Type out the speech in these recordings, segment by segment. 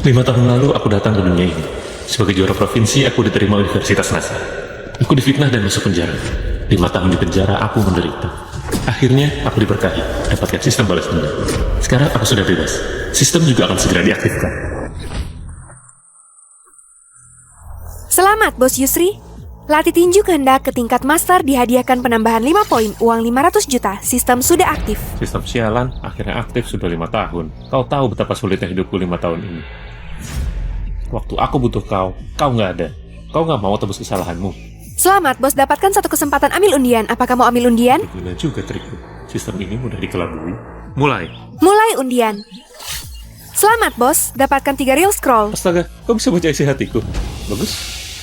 5 tahun lalu aku datang ke dunia ini. Sebagai juara provinsi, aku diterima Universitas NASA. Aku difitnah dan masuk penjara. 5 tahun di penjara, aku menderita. Akhirnya, aku diberkahi, dapatkan sistem balas dendam. Sekarang aku sudah bebas. Sistem juga akan segera diaktifkan. Selamat, Bos Yusri. Latih tinju kehendak ke tingkat master dihadiahkan penambahan 5 poin, uang 500 juta. Sistem sudah aktif. Sistem sialan, akhirnya aktif sudah 5 tahun. Kau tahu betapa sulitnya hidupku 5 tahun ini. Waktu aku butuh kau nggak ada. Kau nggak mau tebus kesalahanmu. Selamat, Bos dapatkan satu kesempatan ambil undian. Apakah mau ambil undian? Gila juga trikku. Sistem ini mudah dikelabui. Mulai. Mulai undian. Selamat, Bos. Dapatkan 3 real scroll. Astaga, kau bisa baca isi hatiku. Bagus.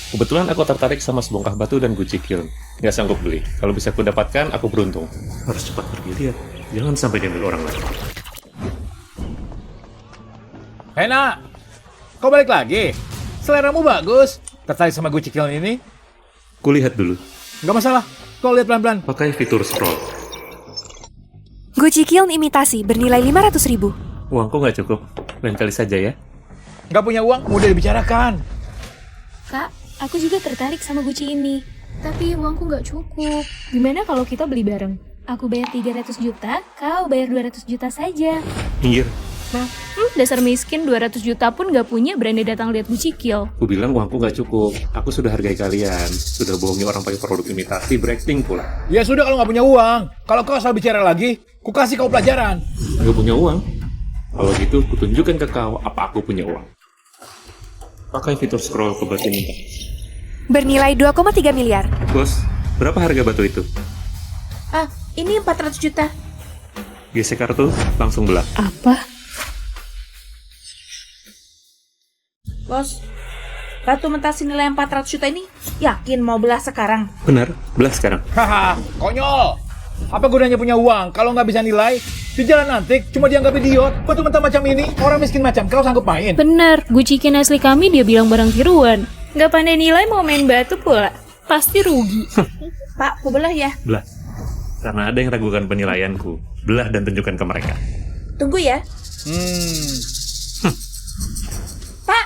Kebetulan aku tertarik sama sebongkah batu dan guci kiln. Nggak sanggup beli. Kalau bisa aku dapatkan, aku beruntung. Harus cepat pergi, lihat. Jangan sampai diambil orang lain. Hena, kau balik lagi? Seleramu bagus. Tertarik sama guci kiln ini? Kulihat dulu. Nggak masalah, kau lihat pelan-pelan. Pakai fitur scroll. Gucci kiln imitasi bernilai 500 ribu. Uangku nggak cukup. Lain kali saja ya. Nggak punya uang, mudah dibicarakan. Kak, aku juga tertarik sama Gucci ini. Tapi uangku nggak cukup. Gimana kalau kita beli bareng? Aku bayar 300 juta, kau bayar 200 juta saja. Minggir. Dasar miskin 200 juta pun nggak punya, berani datang lihat Gucci Kill. Aku bilang uangku nggak cukup. Aku sudah hargai kalian. Sudah bohongi orang pakai produk imitasi, berakting pula. Ya sudah kalau nggak punya uang. Kalau kau asal bicara lagi, ku kasih kau pelajaran. Nggak punya uang? Kalau gitu, kutunjukkan ke kau apa aku punya uang. Pakai fitur scroll ke batu minta. Bernilai 2,3 miliar. Bos, berapa harga batu itu? Ah, ini 400 juta. Gesek kartu, langsung belah. Apa? Bos, batu mentah senilai 400 juta ini yakin mau belah sekarang? Benar, belah sekarang. Haha, konyol. Apa gunanya punya uang kalau nggak bisa nilai? Di jalan antik cuma dianggap idiot. Batu mentah macam ini, orang miskin macam kau sanggup main? Bener, Gucci Kill asli kami dia bilang barang tiruan. Nggak pandai nilai mau main batu pula. Pasti rugi. Pak, aku belah ya. Belah. Karena ada yang ragukan penilaianku. Belah dan tunjukkan ke mereka. Tunggu ya. Pak,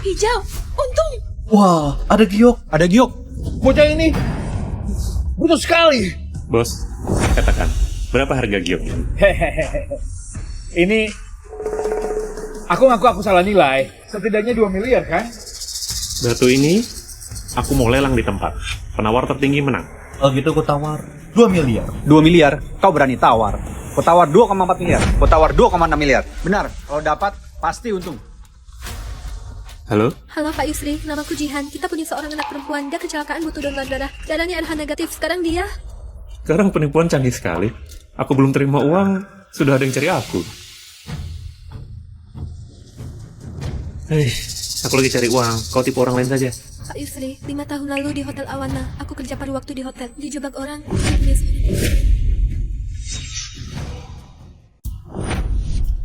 hijau. Untung. Wah, ada giok. Ada giok. Bocah ini butuh sekali. Bos, katakan, berapa harga giok ini? Hehehe. Ini aku ngaku aku salah nilai. Setidaknya 2 miliar kan? Batu ini, aku mau lelang di tempat. Penawar tertinggi menang. Oh gitu, ku tawar 2 miliar. 2 miliar? Kau berani tawar? Kau tawar 2,4 miliar. Kau tawar 2,6 miliar. Benar, kalau dapat pasti untung. Halo? Halo Pak Yusri, namaku Jihan. Kita punya seorang anak perempuan. Dia kecelakaan butuh donor darah. Darahnya RH negatif. Sekarang dia... Sekarang penipuan canggih sekali. Aku belum terima uang, sudah ada yang cari aku. Hei, aku lagi cari uang. Kau tipu orang lain saja. Pak Yusri, 5 tahun lalu di Hotel Awana. Aku kerja paruh waktu di hotel. Dijebak orang.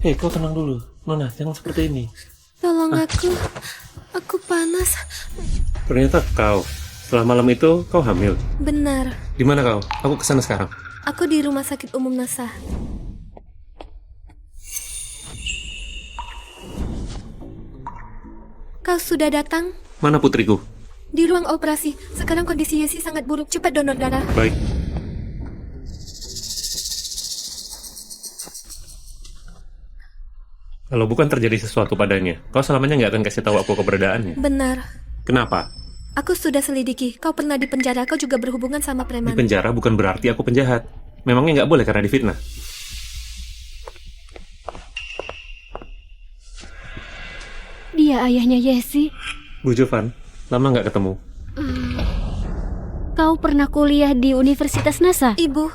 Hei, kau tenang dulu. Nona, jangan seperti ini. Tolong aku. Aku panas. Ternyata kau. Setelah malam itu, kau hamil. Benar. Di mana kau? Aku kesana sekarang. Aku di Rumah Sakit Umum NASA. Kau sudah datang? Mana putriku? Di ruang operasi. Sekarang kondisi Yesi sangat buruk. Cepat donor darah. Baik. Kalau bukan terjadi sesuatu padanya, kau selamanya nggak akan kasih tahu aku keberadaannya. Benar. Kenapa? Aku sudah selidiki. Kau pernah di penjara. Kau juga berhubungan sama Di preman. penjara bukan berarti aku penjahat. Memangnya nggak boleh karena difitnah? Dia ayahnya Yesi. Bu Jovan, lama nggak ketemu. Kau pernah kuliah di Universitas NASA? Ibu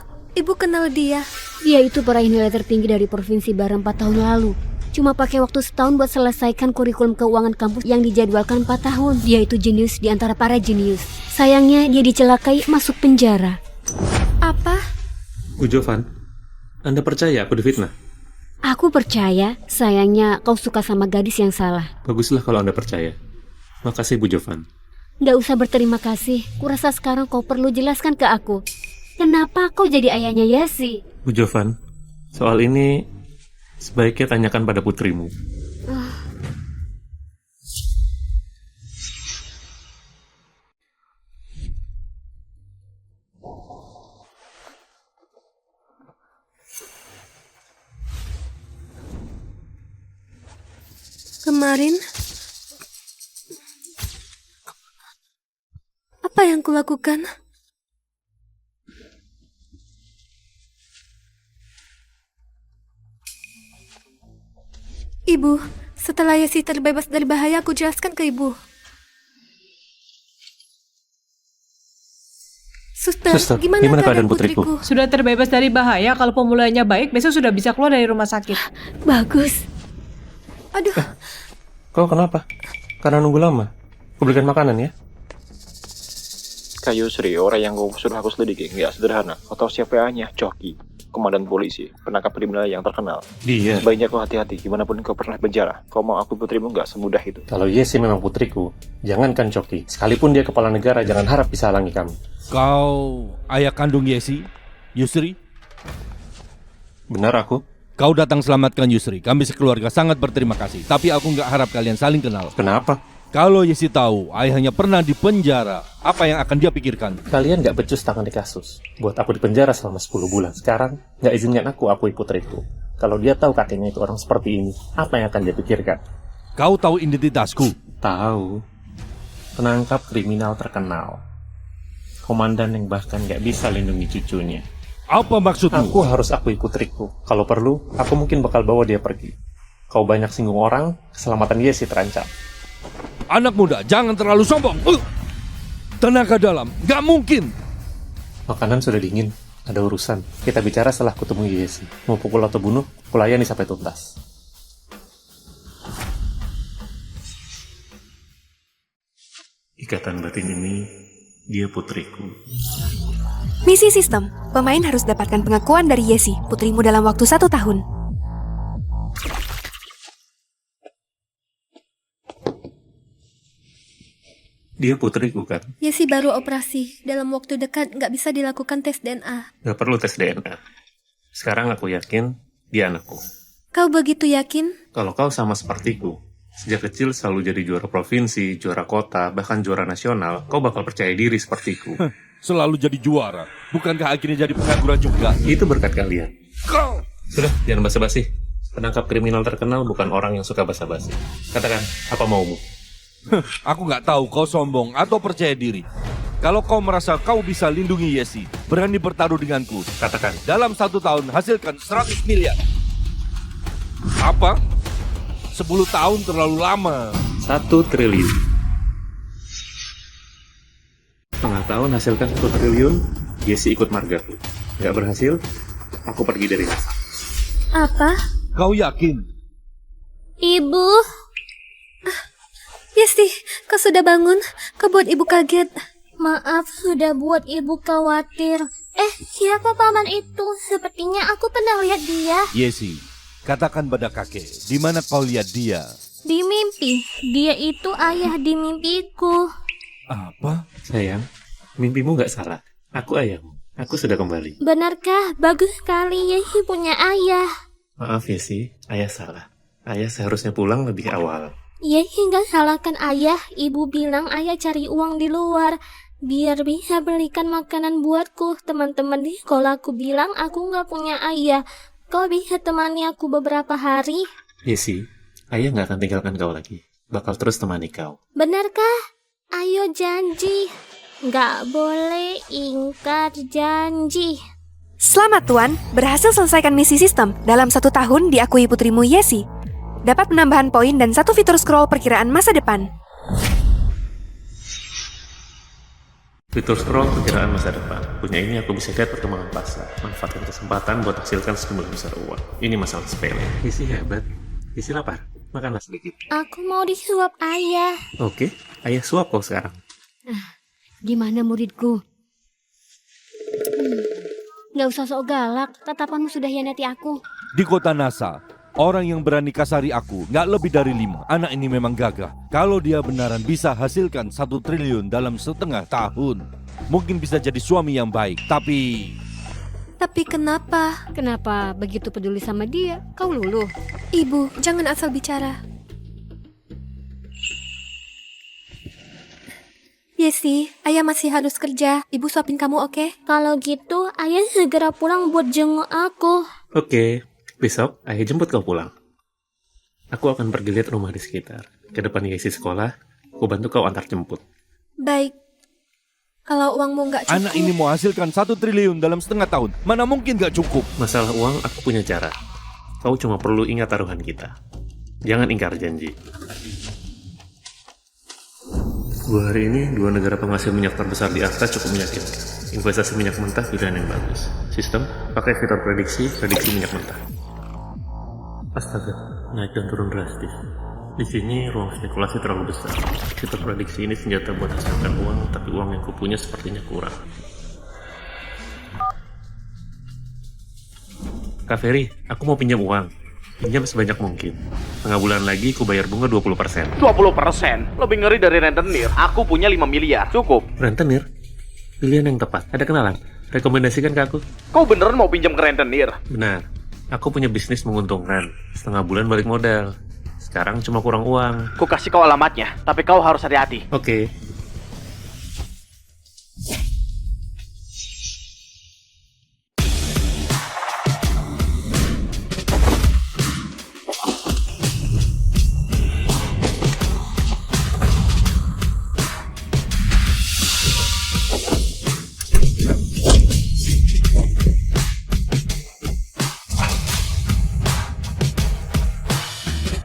kenal dia. Dia itu peraih nilai tertinggi dari Provinsi Baram 4 tahun lalu. Cuma pakai waktu setahun buat selesaikan kurikulum keuangan kampus yang dijadwalkan 4 tahun. Dia itu jenius di antara para jenius. Sayangnya dia dicelakai masuk penjara. Apa? Bu Jovan, Anda percaya aku difitnah? Aku percaya, sayangnya kau suka sama gadis yang salah. Baguslah kalau Anda percaya. Makasih Bu Jovan. Nggak usah berterima kasih. Kurasa sekarang kau perlu jelaskan ke aku. Kenapa kau jadi ayahnya Yesi? Bu Jovan, soal ini sebaiknya tanyakan pada putrimu. kemarin? Apa yang kulakukan? Ibu, setelah Yesi terbebas dari bahaya, aku jelaskan ke ibu. Suster, gimana keadaan putriku? Sudah terbebas dari bahaya. Kalau pemulihannya baik, besok sudah bisa keluar dari rumah sakit. Bagus. Aduh, Kau kenapa? Karena nunggu lama. Aku belikan makanan ya. Kak Yusri, orang yang sudah aku selidiki nggak sederhana. Kau tahu siapa nya? Coki, komandan polisi, penangkap kriminal yang terkenal. Dia. Sebaiknya kau hati-hati, gimana pun kau pernah penjara. Kau mau aku putrimu nggak semudah itu. Kalau Yesi memang putriku, jangankan Coki. Sekalipun dia kepala negara, jangan harap bisa halangi kami. Kau ayah kandung Yesi, Yusri? Benar aku? Kau datang selamatkan Yusri. Kami sekeluarga sangat berterima kasih. Tapi aku nggak harap kalian saling kenal. Kenapa? Kalau Yesi tahu ayahnya pernah di penjara, apa yang akan dia pikirkan? Kalian nggak becus tangan di kasus. Buat aku di penjara selama 10 bulan. Sekarang nggak izinkan aku akui putriku. Kalau dia tahu kakeknya itu orang seperti ini, apa yang akan dia pikirkan? Kau tahu identitasku? Tahu. Penangkap kriminal terkenal. Komandan yang bahkan nggak bisa lindungi cucunya. Apa maksudmu? Aku harus akui putriku. Kalau perlu, aku mungkin bakal bawa dia pergi. Kau banyak singgung orang, keselamatan Yesi terancam. Anak muda, jangan terlalu sombong. Tenaga dalam, nggak mungkin. Makanan sudah dingin, ada urusan. Kita bicara setelah ketemu Yesi. Mau pukul atau bunuh, kulayani sampai tuntas. Ikatan batin ini, dia putriku. Misi sistem, pemain harus dapatkan pengakuan dari Yesi, putrimu dalam waktu 1 tahun. Dia putriku kan? Yesi baru operasi. Dalam waktu dekat nggak bisa dilakukan tes DNA. Gak perlu tes DNA. Sekarang aku yakin dia anakku. Kau begitu yakin? Kalau kau sama sepertiku, sejak kecil selalu jadi juara provinsi, juara kota, bahkan juara nasional, kau bakal percaya diri sepertiku. Selalu jadi juara. Bukankah akhirnya jadi pengangguran juga? Itu berkat kalian. Kau! Sudah, jangan basa-basi. Penangkap kriminal terkenal bukan orang yang suka basa-basi. Katakan, apa maumu? Aku nggak tahu kau sombong atau percaya diri. Kalau kau merasa kau bisa lindungi Yesi, berani bertaruh denganku. Katakan. Dalam 1 tahun hasilkan 100 miliar. Apa? 10 tahun terlalu lama. 1 triliun. Setengah tahun hasilkan 1 triliun, Yesi ikut margaku. Nggak berhasil, aku pergi dari Nasa. Apa? Kau yakin? Ibu. Yesi, kau sudah bangun? Kau buat ibu kaget. Maaf, sudah buat ibu khawatir. Siapa paman itu? Sepertinya aku pernah lihat dia. Yesi, katakan pada kakek, di mana kau lihat dia? Di mimpi. Dia itu ayah di mimpiku. Apa? Sayang, mimpimu nggak salah. Aku ayahmu. Aku sudah kembali. Benarkah? Bagus sekali Yesi punya ayah. Maaf Yesi, ayah salah. Ayah seharusnya pulang lebih awal. Yesi nggak salahkan ayah. Ibu bilang ayah cari uang di luar biar bisa belikan makanan buatku. Teman-teman di sekolahku bilang aku nggak punya ayah. Kau bisa temani aku beberapa hari? Yesi, ayah nggak akan tinggalkan kau lagi. Bakal terus temani kau. Benarkah? Ayo janji. Nggak boleh ingkar janji. Selamat Tuan, berhasil selesaikan misi sistem. Dalam 1 tahun diakui putrimu Yesi. Dapat penambahan poin dan 1 fitur scroll perkiraan masa depan. Fitur scroll perkiraan masa depan. Punya ini aku bisa lihat perkembangan pasar. Manfaatkan kesempatan buat hasilkan sejumlah besar uang. Ini masalah sepele. Yesi hebat. Yesi lapar. Makanlah sedikit. Aku mau disuap ayah. Oke, ayah suap kau sekarang. Gimana muridku? Nggak usah sok galak, tatapanmu sudah hianati aku. Di kota Nasa, orang yang berani kasari aku nggak lebih dari 5. Anak ini memang gagah. Kalau dia benaran bisa hasilkan 1 triliun dalam 1,5 tahun, mungkin bisa jadi suami yang baik. Tapi kenapa? Kenapa begitu peduli sama dia? Kau luluh. Ibu, jangan asal bicara. Yesi, ayah masih harus kerja. Ibu suapin kamu, oke? Kalau gitu, ayah segera pulang buat jenguk aku. Oke, besok ayah jemput kau pulang. Aku akan pergi lihat rumah di sekitar. Ke depan isi sekolah, aku bantu kau antar jemput. Baik. Kalau uangmu nggak cukup... Anak ini mau hasilkan 1 triliun dalam setengah tahun. Mana mungkin gak cukup? Masalah uang, aku punya cara. Kau cuma perlu ingat taruhan kita. Jangan ingkar janji. 2 hari ini, 2 negara penghasil minyak terbesar di Asia cukup meyakinkan. Investasi minyak mentah pilihan yang bagus. Sistem, pakai fitur prediksi minyak mentah. Astaga, naik dan turun drastis. Di sini ruang spekulasi terlalu besar. Fitur prediksi ini senjata buat hasilkan uang, tapi uang yang kupunya sepertinya kurang. Kak Ferry, aku mau pinjam uang. Pinjam sebanyak mungkin. Setengah bulan lagi ku bayar bunga 20%. 20%? Lebih ngeri dari rentenir. Aku punya 5 miliar. Cukup. Rentenir? Pilihan yang tepat. Ada kenalan? Rekomendasikan ke aku. Kau beneran mau pinjam ke rentenir? Benar. Aku punya bisnis menguntungkan. Setengah bulan balik modal. Sekarang cuma kurang uang. Ku kasih kau alamatnya, tapi kau harus hati-hati. Oke.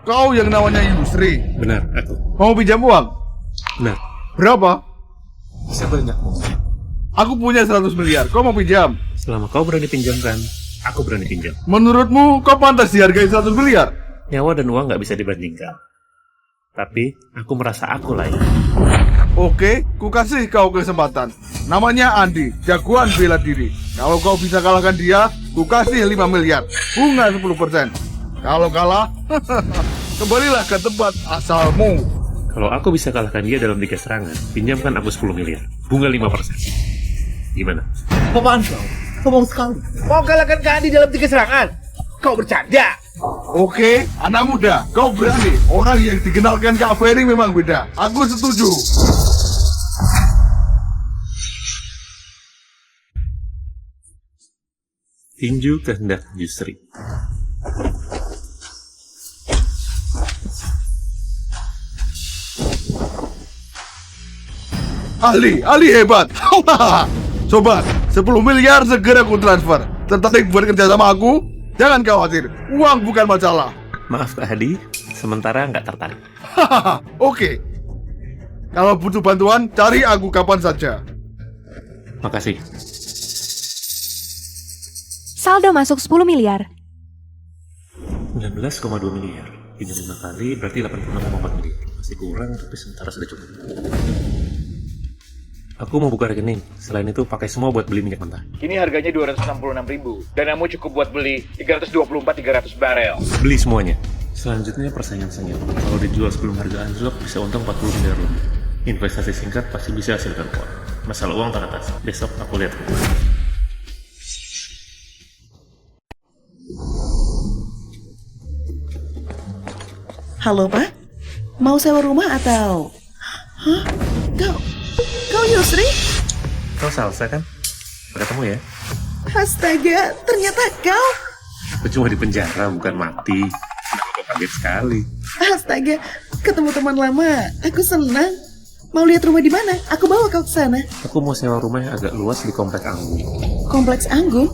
Kau yang namanya Yusri? Benar, aku. Mau pinjam uang? Benar. Berapa? Sebanyak mungkin. Aku punya 100 miliar, kau mau pinjam? Selama kau berani pinjamkan, aku berani pinjam. Menurutmu, kau pantas dihargai 100 miliar? Nyawa dan uang nggak bisa dibandingkan. Tapi, aku merasa aku layak. Oke, ku kasih kau kesempatan. Namanya Andi, jagoan bela diri. Kalau kau bisa kalahkan dia, ku kasih 5 miliar. Bunga 10%. Kalau kalah, kembalilah ke tempat asalmu. Kalau aku bisa kalahkan dia dalam 3 serangan, pinjamkan aku 10 miliar. Bunga 5%. Gimana? Apaan kau? Ngomong sekali. Mau kalahkan Kak Andi dalam 3 serangan? Kau bercanda. Oke, anak muda, kau berani. Orang yang dikenalkan Kak Ferry memang beda. Aku setuju. Tinju kehendak Yusri. Ali hebat. Sobat, 10 miliar segera ku transfer. Tertarik buat kerja sama aku? Jangan khawatir, uang bukan masalah. Maaf Kak Hadi, sementara nggak tertarik. Oke. Kalau butuh bantuan, cari aku kapan saja. Makasih. Saldo masuk 10 miliar. 19,2 miliar. Pinjam 5 kali berarti 86,4 miliar. Masih kurang, tapi sementara sudah cukup. Aku mau buka rekening. Selain itu, pakai semua buat beli minyak mentah. Kini harganya 266.000. Danamu cukup buat beli 324-300 barel. Beli semuanya. Selanjutnya persaingan sengit. Kalau dijual sebelum harga anjlok, bisa untung 40 miliar lebih. Investasi singkat pasti bisa hasilkan uang. Masalah uang teratas. Besok aku lihat. Halo Pak, mau sewa rumah atau? Hah? Kau Yusri? Kau salsa kan? Ketemu ya? Astaga, ternyata kau. Aku cuma di penjara, bukan mati. Kenapa kau kaget sekali? Astaga, ketemu teman lama. Aku senang. Mau lihat rumah di mana? Aku bawa kau ke sana. Aku mau sewa rumah yang agak luas di Komplek Anggun. Kompleks Anggun?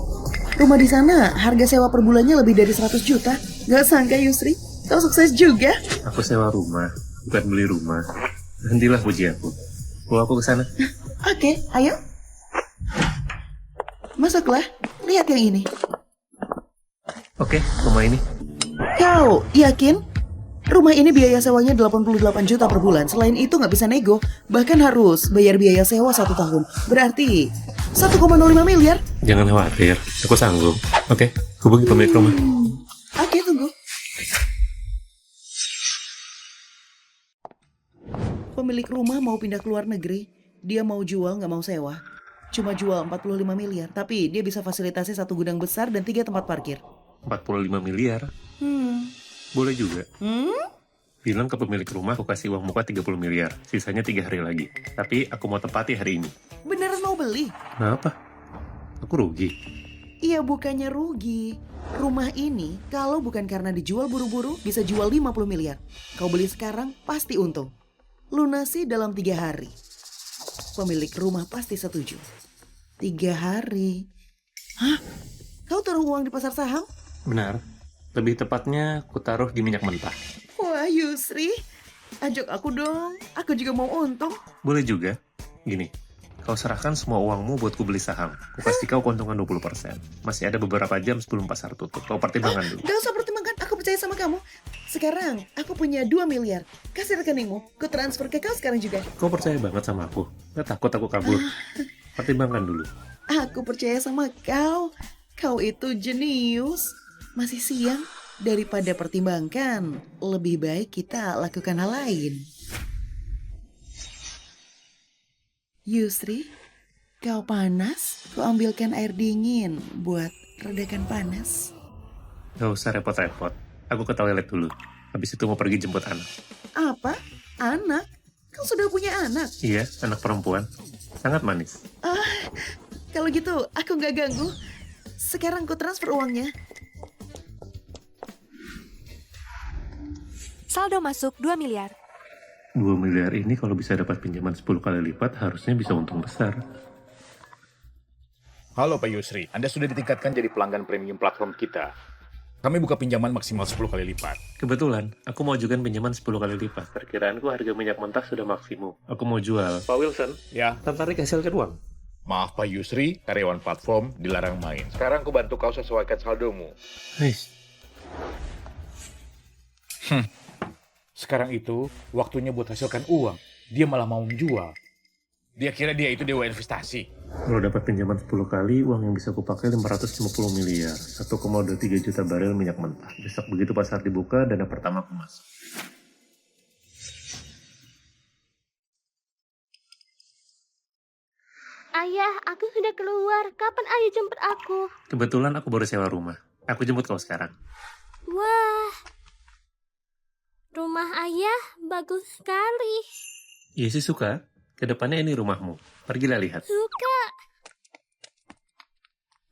Rumah di sana harga sewa per bulannya lebih dari 100 juta. Gak sangka Yusri, kau sukses juga. Aku sewa rumah, bukan beli rumah. Hentilah puji aku. Bawa aku ke sana. Oke, ayo. Masuklah, lihat yang ini. Oke, rumah ini. Kau yakin? Rumah ini biaya sewanya 88 juta per bulan. Selain itu nggak bisa nego, bahkan harus bayar biaya sewa 1 tahun. Berarti 1,05 miliar. Jangan khawatir, aku sanggup. Oke, hubungi pemilik rumah. Oke, tunggu. Pemilik rumah mau pindah ke luar negeri. Dia mau jual, nggak mau sewa. Cuma jual 45 miliar. Tapi dia bisa fasilitasi 1 gudang besar dan 3 tempat parkir. 45 miliar? Boleh juga. Bilang ke pemilik rumah aku kasih uang muka 30 miliar. Sisanya 3 hari lagi. Tapi aku mau tepati hari ini. Beneran mau beli? Kenapa? Aku rugi. Iya, bukannya rugi. Rumah ini kalau bukan karena dijual buru-buru bisa jual 50 miliar. Kau beli sekarang pasti untung. Lunasi dalam 3 hari. Pemilik rumah pasti setuju. 3 hari. Hah? Kau taruh uang di pasar saham? Benar. Lebih tepatnya, ku taruh di minyak mentah. Wah Yusri, ajak aku dong. Aku juga mau untung. Boleh juga. Gini, kau serahkan semua uangmu buat ku beli saham. Ku kasih kau keuntungan 20%. Masih ada beberapa jam sebelum pasar tutup. Kau pertimbangkan dulu. Gak usah pertimbangkan, aku percaya sama kamu. Sekarang aku punya 2 miliar. Kasih rekeningmu, ku transfer ke kau sekarang juga. Kau percaya banget sama aku. Gak takut aku kabur. Pertimbangkan dulu. Aku percaya sama kau. Kau itu jenius. Masih siang. Daripada pertimbangkan, lebih baik kita lakukan hal lain. Yusri, kau panas? Ku ambilkan air dingin buat redakan panas. Gak usah repot-repot. Aku ke toilet dulu. Habis itu mau pergi jemput anak. Apa? Anak? Kau sudah punya anak? Iya, anak perempuan. Sangat manis. Kalau gitu aku nggak ganggu. Sekarang ku transfer uangnya. Saldo masuk 2 miliar. 2 miliar ini kalau bisa dapat pinjaman 10 kali lipat, harusnya bisa untung besar. Halo Pak Yusri, Anda sudah ditingkatkan jadi pelanggan premium platform kita. Kami buka pinjaman maksimal 10 kali lipat. Kebetulan, aku mau ajukan pinjaman 10 kali lipat. Perkiraanku harga minyak mentah sudah maksimum. Aku mau jual. Pak Wilson, Ya. tertarik hasilkan uang? Maaf Pak Yusri, karyawan platform dilarang main. Sekarang aku bantu kau sesuaikan saldomu. Sekarang itu waktunya buat hasilkan uang. Dia malah mau menjual. Dia kira dia itu dewa investasi. Kalau dapat pinjaman 10 kali, uang yang bisa kupakai 550 miliar. 1,23 juta barel minyak mentah. Besok begitu pasar dibuka, dana pertama aku masuk. Ayah, aku sudah keluar. Kapan ayah jemput aku? Kebetulan aku baru sewa rumah. Aku jemput kau sekarang. Wah, rumah ayah bagus sekali. Iya sih suka. Kedepannya ini rumahmu. Pergilah lihat. Suka.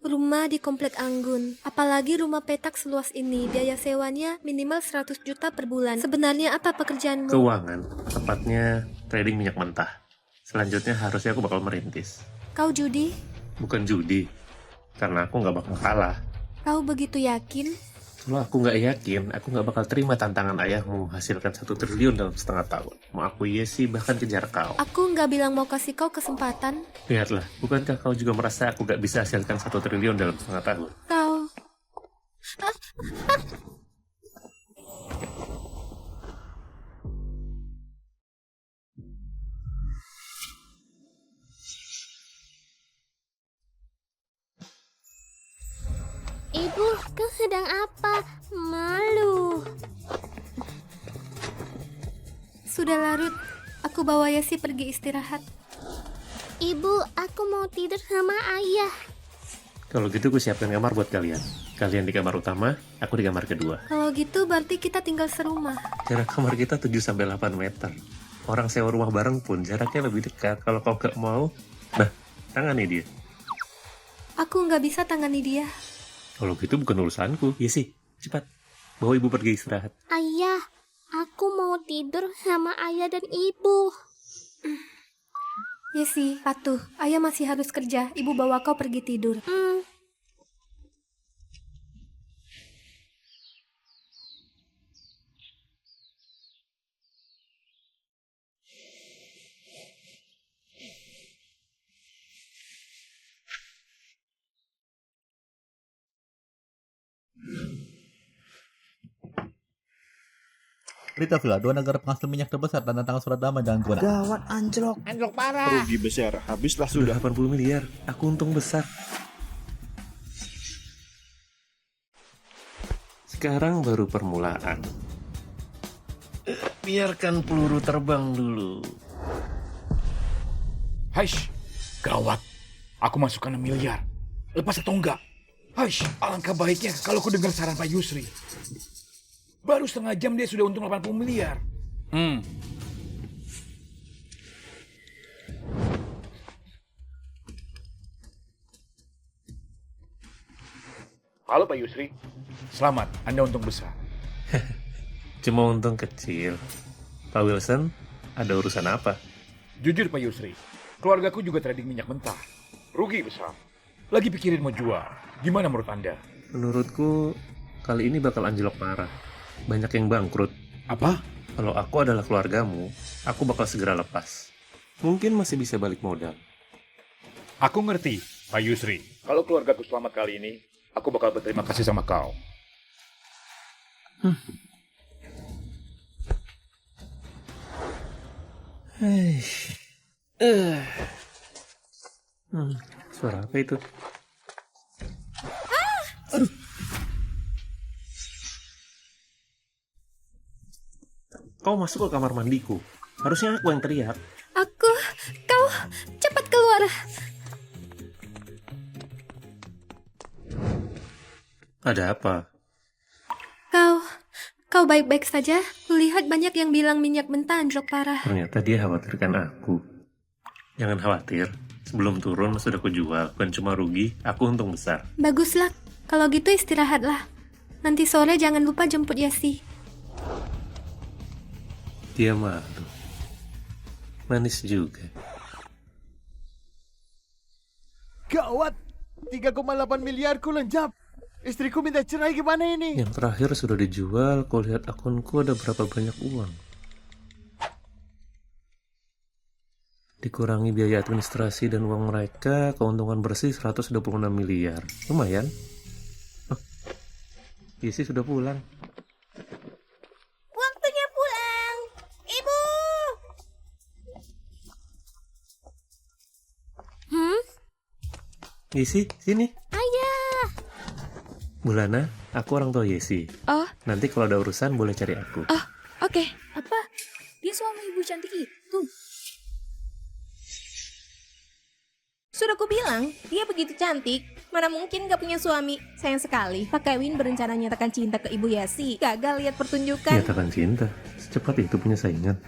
Rumah di Komplek Anggun. Apalagi rumah petak seluas ini. Biaya sewanya minimal 100 juta per bulan. Sebenarnya apa pekerjaanmu? Keuangan. Tepatnya trading minyak mentah. Selanjutnya harusnya aku bakal merintis. Kau judi? Bukan judi. Karena aku nggak bakal kalah. Kau begitu yakin? Kalau aku nggak yakin, aku nggak bakal terima tantangan ayahmu menghasilkan 1 triliun dalam setengah tahun. Mau aku iya sih, bahkan kejar kau. Aku nggak bilang mau kasih kau kesempatan. Lihatlah, bukankah kau juga merasa aku nggak bisa hasilkan 1 triliun dalam setengah tahun? Kau... Ibu, kau sedang apa? Malu. Sudah larut. Aku bawa Yesi pergi istirahat. Ibu, aku mau tidur sama ayah. Kalau gitu aku siapkan kamar buat kalian. Kalian di kamar utama, aku di kamar kedua. Kalau gitu berarti kita tinggal serumah. Jarak kamar kita 7-8 meter. Orang sewa rumah bareng pun jaraknya lebih dekat. Kalau kau gak mau, nah, tangani dia. Aku nggak bisa tangani dia. Kalau gitu bukan urusanku. Ya sih, cepat. Bawa ibu pergi istirahat. Ayah, aku mau tidur sama ayah dan ibu. Yesi, patuh. Ayah masih harus kerja. Ibu bawa kau pergi tidur. Berita Villa, 2 negara penghasil minyak terbesar tanda tangan surat damai dengan Guana. Gawat, anjlok. Anjlok parah. Rugi besar, habislah Sudah sudah. 80 miliar. Aku untung besar. Sekarang baru permulaan. Biarkan peluru terbang dulu. Haish, gawat. Aku masukkan 6 miliar. Lepas atau enggak? Haish, alangkah baiknya kalau aku dengar saran Pak Yusri. Baru setengah jam dia sudah untung 80 miliar. Halo Pak Yusri. Selamat, Anda untung besar. Cuma untung kecil. Pak Wilson, ada urusan apa? Jujur Pak Yusri, keluargaku juga trading minyak mentah. Rugi besar. Lagi pikirin mau jual. Gimana menurut Anda? Menurutku, kali ini bakal anjlok parah. Banyak yang bangkrut. Apa? Kalau aku adalah keluargamu, aku bakal segera lepas. Mungkin masih bisa balik modal. Aku ngerti, Pak Yusri. Kalau keluargaku selamat kali ini, aku bakal berterima kasih sama kau. Suara apa itu? Aduh. Kau masuk ke kamar mandiku. Harusnya aku yang teriak. Kau cepat keluar. Ada apa? Kau baik-baik saja? Kulihat banyak yang bilang minyak mentah anjlok parah. Ternyata dia khawatirkan aku. Jangan khawatir. Sebelum turun sudah kujual. Bukan cuma rugi, aku untung besar. Baguslah. Kalau gitu istirahatlah. Nanti sore jangan lupa jemput Yesi. Dia malu. Manis juga. Gawat, 3,8 miliarku lenjap. Istriku minta cerai gimana ini? Yang terakhir sudah dijual, kau lihat akunku ada berapa banyak uang. Dikurangi biaya administrasi dan uang mereka, keuntungan bersih 126 miliar. Lumayan. Oh, Yesi sudah pulang. Waktunya pulang. Ibu! Yesi, sini. Ayah. Bulana, aku orang tua Yesi. Oh. Nanti kalau ada urusan boleh cari aku. Oh, oke. Apa? Dia suami ibu cantik itu. Sudah ku bilang, dia begitu cantik. Mana mungkin gak punya suami. Sayang sekali, Pak Kevin berencana nyatakan cinta ke Ibu Yesi. Gagal lihat pertunjukan. Nyatakan cinta? Secepat itu punya saingan.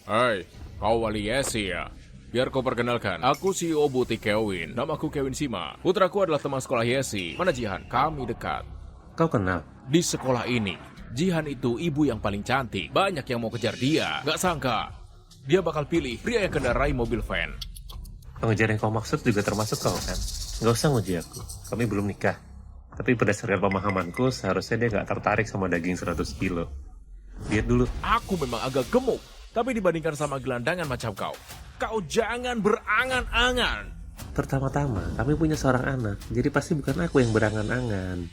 Hai, kau wali Yesi ya? Biar kau perkenalkan, aku CEO butik Kevin. Namaku Kevin Sima. Putraku adalah teman sekolah Yesi. Mana Jihan? Kami dekat. Kau kenal? Di sekolah ini, Jihan itu ibu yang paling cantik. Banyak yang mau kejar dia. Gak sangka, dia bakal pilih pria yang kendarai mobil van. Pengejar yang kau maksud juga termasuk kau kan? Gak usah nguji aku. Kami belum nikah. Tapi berdasarkan pemahamanku, seharusnya dia gak tertarik sama daging 100 kilo. Lihat dulu. Aku memang agak gemuk. Tapi dibandingkan sama gelandangan macam kau, kau jangan berangan-angan. Pertama-tama, kami punya seorang anak, jadi pasti bukan aku yang berangan-angan.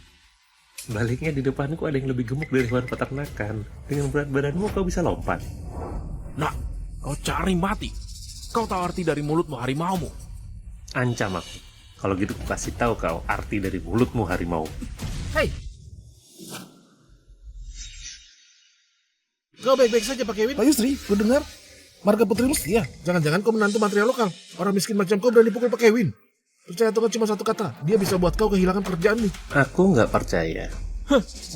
Baliknya di depanku ada yang lebih gemuk dari hewan peternakan. Dengan berat badanmu kau bisa lompat. Nah, kau cari mati. Kau tahu arti dari mulutmu harimaumu? Ancam aku. Kalau gitu aku kasih tahu kau arti dari mulutmu harimau. Hei. Kau baik-baik saja Pak Kevin? Pak Yusri, ku dengar marga putrimu setia. Jangan-jangan kau menantu material lokal. Orang miskin macam kau berani pukul Pak Kevin. Percaya atau cuma satu kata, dia bisa buat kau kehilangan pekerjaanmu. Aku nggak percaya.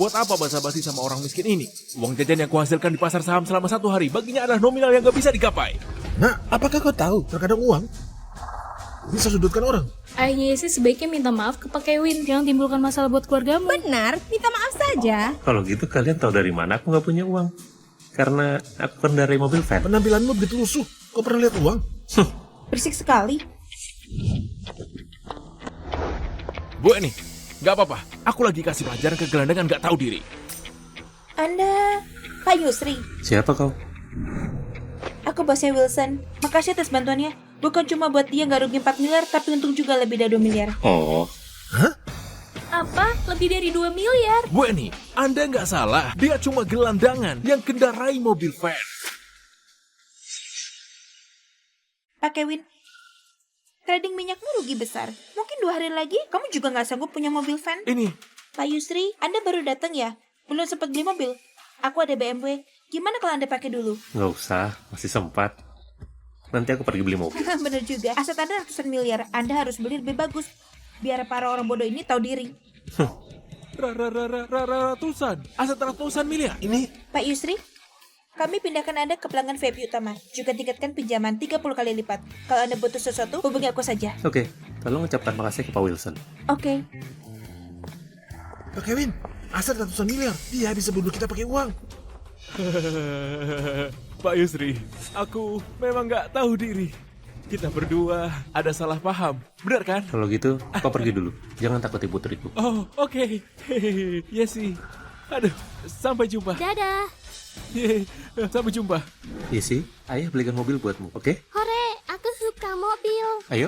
Buat apa basa-basi sama orang miskin ini? Uang jajan yang kuhasilkan di pasar saham selama 1 hari baginya adalah nominal yang gak bisa digapai. Nah, apakah kau tahu terkadang uang bisa sudutkan orang? Ayahnya Yesi sebaiknya minta maaf ke Pak Kevin. Jangan timbulkan masalah buat keluargamu. Benar, minta maaf saja. Kalau gitu kalian tahu dari mana aku nggak punya uang? Karena aku kendarai mobil van. Penampilanmu begitu lusuh. Kau pernah lihat uang? Berisik sekali. Bu ini, gak apa-apa. Aku lagi kasih pelajaran ke gelandangan gak tahu diri. Anda, Pak Yusri. Siapa kau? Aku bosnya Wilson. Makasih atas bantuannya. Bukan cuma buat dia nggak rugi 4 miliar, tapi untung juga lebih dari 2 miliar. Oh. Hah? Apa? Lebih dari 2 miliar? Bu ini, Anda nggak salah. Dia cuma gelandangan yang kendarai mobil van. Pak Kevin, trading minyakmu rugi besar. Mungkin 2 hari lagi kamu juga nggak sanggup punya mobil van. Ini. Pak Yusri, Anda baru datang ya? Belum sempat beli mobil. Aku ada BMW. Gimana kalau Anda pakai dulu? Nggak usah, masih sempat. Nanti aku pergi beli mobil. Bener juga. Aset Anda ratusan miliar. Anda harus beli lebih bagus. Biar para orang bodoh ini tahu diri. Ratusan? Aset ratusan miliar? Ini. Pak Yusri, kami pindahkan Anda ke pelanggan VIP utama. Juga tingkatkan pinjaman 30 kali lipat. Kalau Anda butuh sesuatu, hubungi aku saja. Oke, tolong ucapkan makasih ke Pak Wilson. Oke. Pak Kevin, aset ratusan miliar. Dia bisa bunuh kita pakai uang. Pak Yusri, aku memang nggak tahu diri. Kita berdua ada salah paham, benar kan? Kalau gitu, kau pergi dulu. Jangan takuti putriku. Oh, oke. Yesi. Aduh, sampai jumpa. Dadah. Sampai jumpa. Yesi, ayah belikan mobil buatmu, oke? Hore, aku suka mobil. Ayo.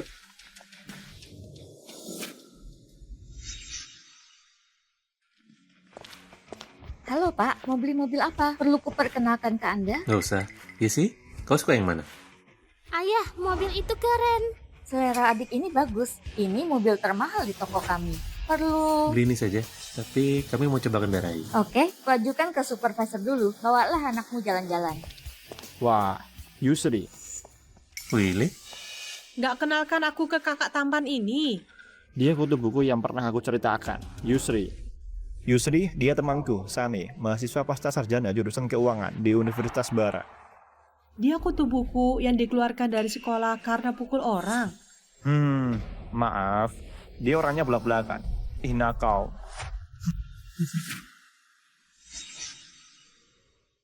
Halo Pak, mau beli mobil apa? Perlu kuperkenalkan ke Anda? Nggak usah. Yesi, kau suka yang mana? Ayah, mobil itu keren. Selera adik ini bagus. Ini mobil termahal di toko kami. Perlu... Beli ini saja, tapi kami mau coba kendarai. Oke, kuajukan ke supervisor dulu. Bawalah anakmu jalan-jalan. Wah, Yusri. Willy? Nggak kenalkan aku ke kakak tampan ini. Dia kutu buku yang pernah aku ceritakan. Yusri. Yusri, dia temanku, Sane, mahasiswa pasca sarjana jurusan keuangan di Universitas Barat. Dia kutu buku yang dikeluarkan dari sekolah karena pukul orang. Maaf, dia orangnya belak-belakan. Ih, nakal.